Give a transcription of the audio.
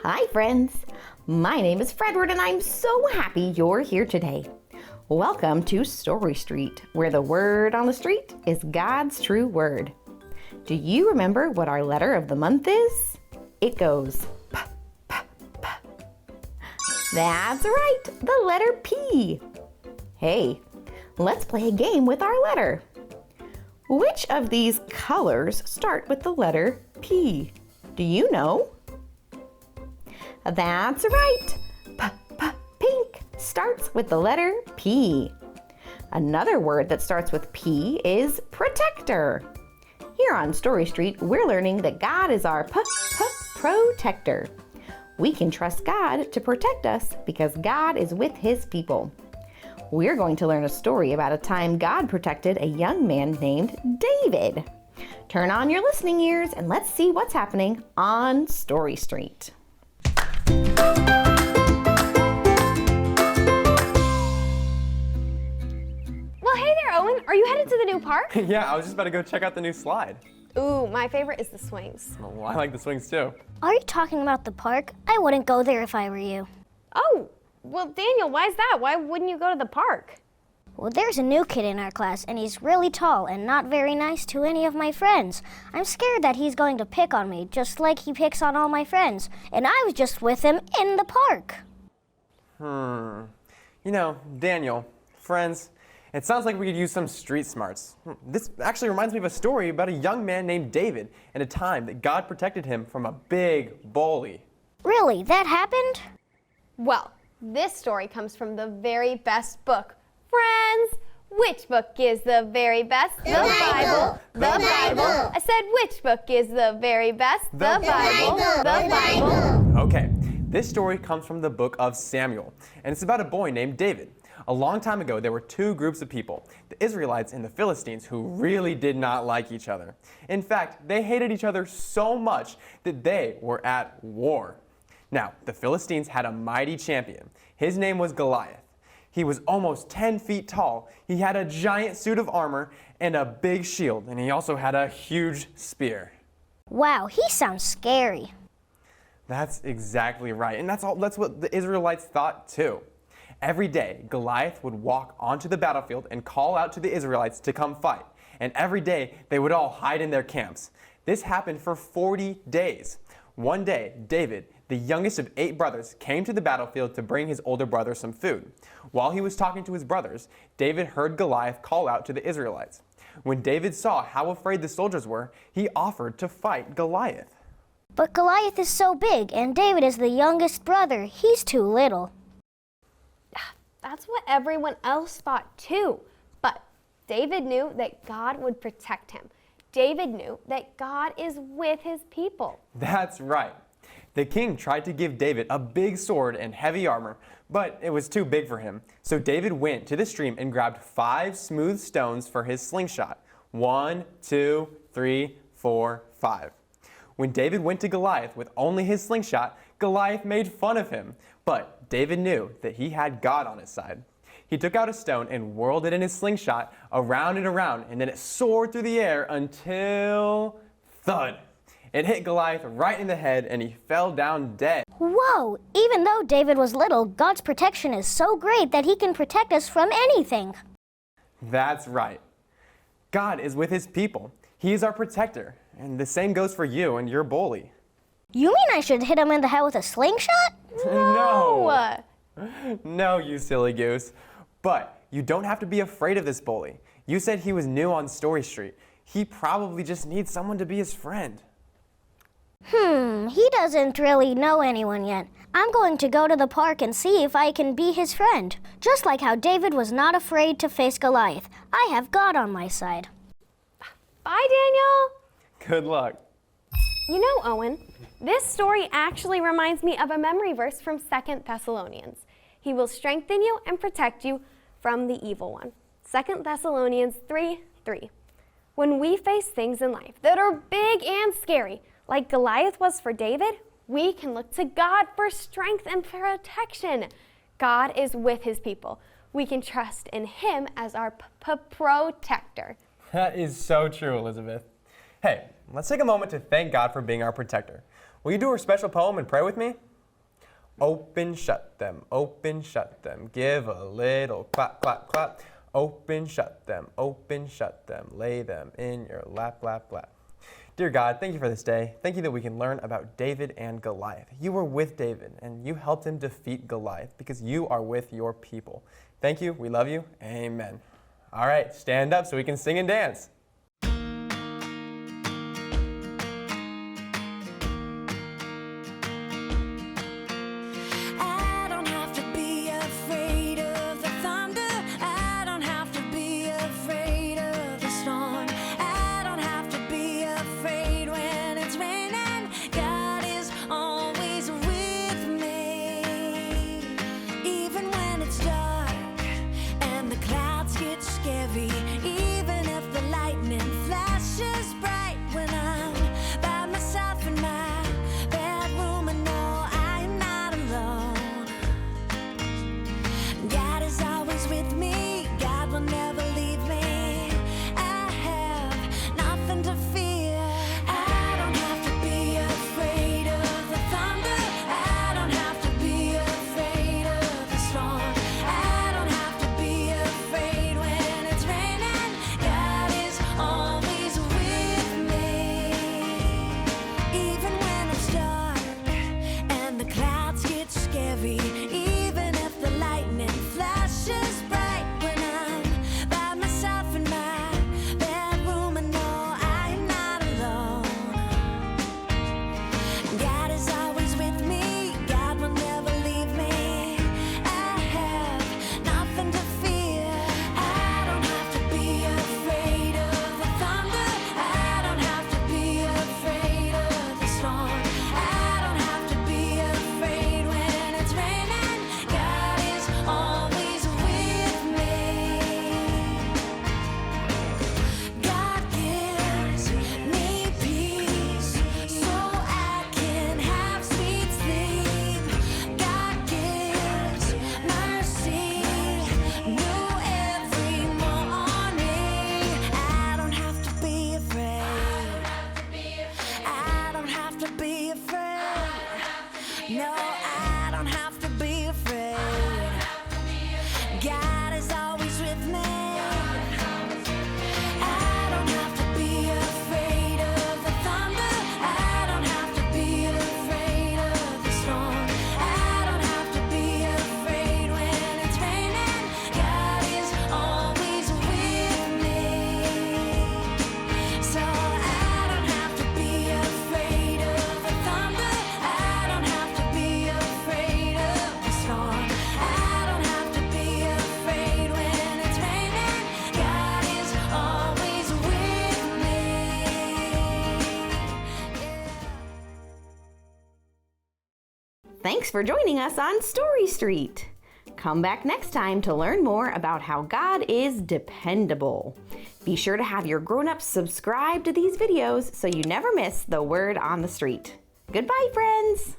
Hi friends, my name is Fredward and I'm so happy you're here today. Welcome to Story Street, where the word on the street is God's true word. Do you remember what our letter of the month is? It goes P, P, P. That's right, the letter P. Hey, let's play a game with our letter. Which of these colors start with the letter P? Do you know? That's right. Pink starts with the letter P. Another word that starts with P is protector. Here on Story Street, we're learning that God is our protector. We can trust God to protect us because God is with His people. We're going to learn a story about a time God protected a young man named David. Turn on your listening ears and let's see what's happening on Story Street. Well, hey there, Owen. Are you headed to the new park? Yeah, I was just about to go check out the new slide. Ooh, my favorite is the swings. Well, I like the swings too. Are you talking about the park? I wouldn't go there if I were you. Oh, well, Daniel, why is that? Why wouldn't you go to the park? Well, there's a new kid in our class, and he's really tall and not very nice to any of my friends. I'm scared that he's going to pick on me, just like he picks on all my friends. And I was just with him in the park. You know, Daniel, friends, it sounds like we could use some street smarts. This actually reminds me of a story about a young man named David and a time that God protected him from a big bully. Really, that happened? Well, this story comes from the very best book. Friends, which book is the very best? The Bible. The Bible. I said, which book is the very best? The Bible. The Bible. Okay, this story comes from the book of Samuel, and it's about a boy named David. A long time ago, there were two groups of people, the Israelites and the Philistines, who really did not like each other. In fact, they hated each other so much that they were at war. Now, the Philistines had a mighty champion. His name was Goliath. He was almost 10 feet tall. He had a giant suit of armor and a big shield, and he also had a huge spear. Wow, he sounds scary. That's exactly right, and that's what the Israelites thought too. Every day, Goliath would walk onto the battlefield and call out to the Israelites to come fight. And every day, they would all hide in their camps. This happened for 40 days. One day, David, the youngest of 8 brothers, came to the battlefield to bring his older brother some food. While he was talking to his brothers, David heard Goliath call out to the Israelites. When David saw how afraid the soldiers were, he offered to fight Goliath. But Goliath is so big, and David is the youngest brother. He's too little. That's what everyone else thought too. But David knew that God would protect him. David knew that God is with his people. That's right. The king tried to give David a big sword and heavy armor, but it was too big for him. So David went to the stream and grabbed 5 smooth stones for his slingshot. 1, 2, 3, 4, 5. When David went to Goliath with only his slingshot, Goliath made fun of him. But David knew that he had God on his side. He took out a stone and whirled it in his slingshot around and around, and then it soared through the air until thud. It hit Goliath right in the head and he fell down dead. Whoa! Even though David was little, God's protection is so great that he can protect us from anything. That's right. God is with his people. He is our protector. And the same goes for you and your bully. You mean I should hit him in the head with a slingshot? No! No, you silly goose. But you don't have to be afraid of this bully. You said he was new on Story Street. He probably just needs someone to be his friend. He doesn't really know anyone yet. I'm going to go to the park and see if I can be his friend. Just like how David was not afraid to face Goliath. I have God on my side. Bye, Daniel. Good luck. You know, Owen, this story actually reminds me of a memory verse from 2 Thessalonians. He will strengthen you and protect you from the evil one. 2 Thessalonians 3:3. When we face things in life that are big and scary, like Goliath was for David, we can look to God for strength and protection. God is with his people. We can trust in him as our protector. That is so true, Elizabeth. Hey, let's take a moment to thank God for being our protector. Will you do our special poem and pray with me? Open, shut them, open, shut them. Give a little clap, clap, clap. Open, shut them, lay them in your lap, lap, lap. Dear God, thank you for this day. Thank you that we can learn about David and Goliath. You were with David, and you helped him defeat Goliath because you are with your people. Thank you, we love you, amen. All right, stand up so we can sing and dance. Even if the lightning flashes bright, when I'm by myself in my bedroom, I know I'm not alone. God is always with me, God will never leave me. I have nothing to fear. I don't have to be afraid of the thunder. I don't have to be afraid of the storm. I don't have to be afraid when it's raining. God is always with me. Even when it's dark and the clouds get scary, even if the lightning flashes bright, when I'm by myself in my bedroom, I know I'm not alone. God is always with me, God will never leave me. I have nothing to fear. I don't have to be afraid of the thunder. I don't have to be afraid of the storm. I don't have to be afraid when it's raining. God is always with me. God gives me peace so I can have sweet sleep. God gives mercy new every morning. I don't have to be afraid. I don't have to be afraid. No, I don't have to be afraid. God is always with me. I don't have to be afraid of the thunder. I don't have to be afraid of the storm. I don't have to be afraid when it's raining. God is always with me. So I don't have to be afraid of the thunder. I don't have to be afraid of the storm. I don't have to be afraid when it's raining. God is always with me. Thanks for joining us on Story Street. Come back next time to learn more about how God is dependable. Be sure to have your grown-ups subscribe to these videos so you never miss the word on the street. Goodbye, friends!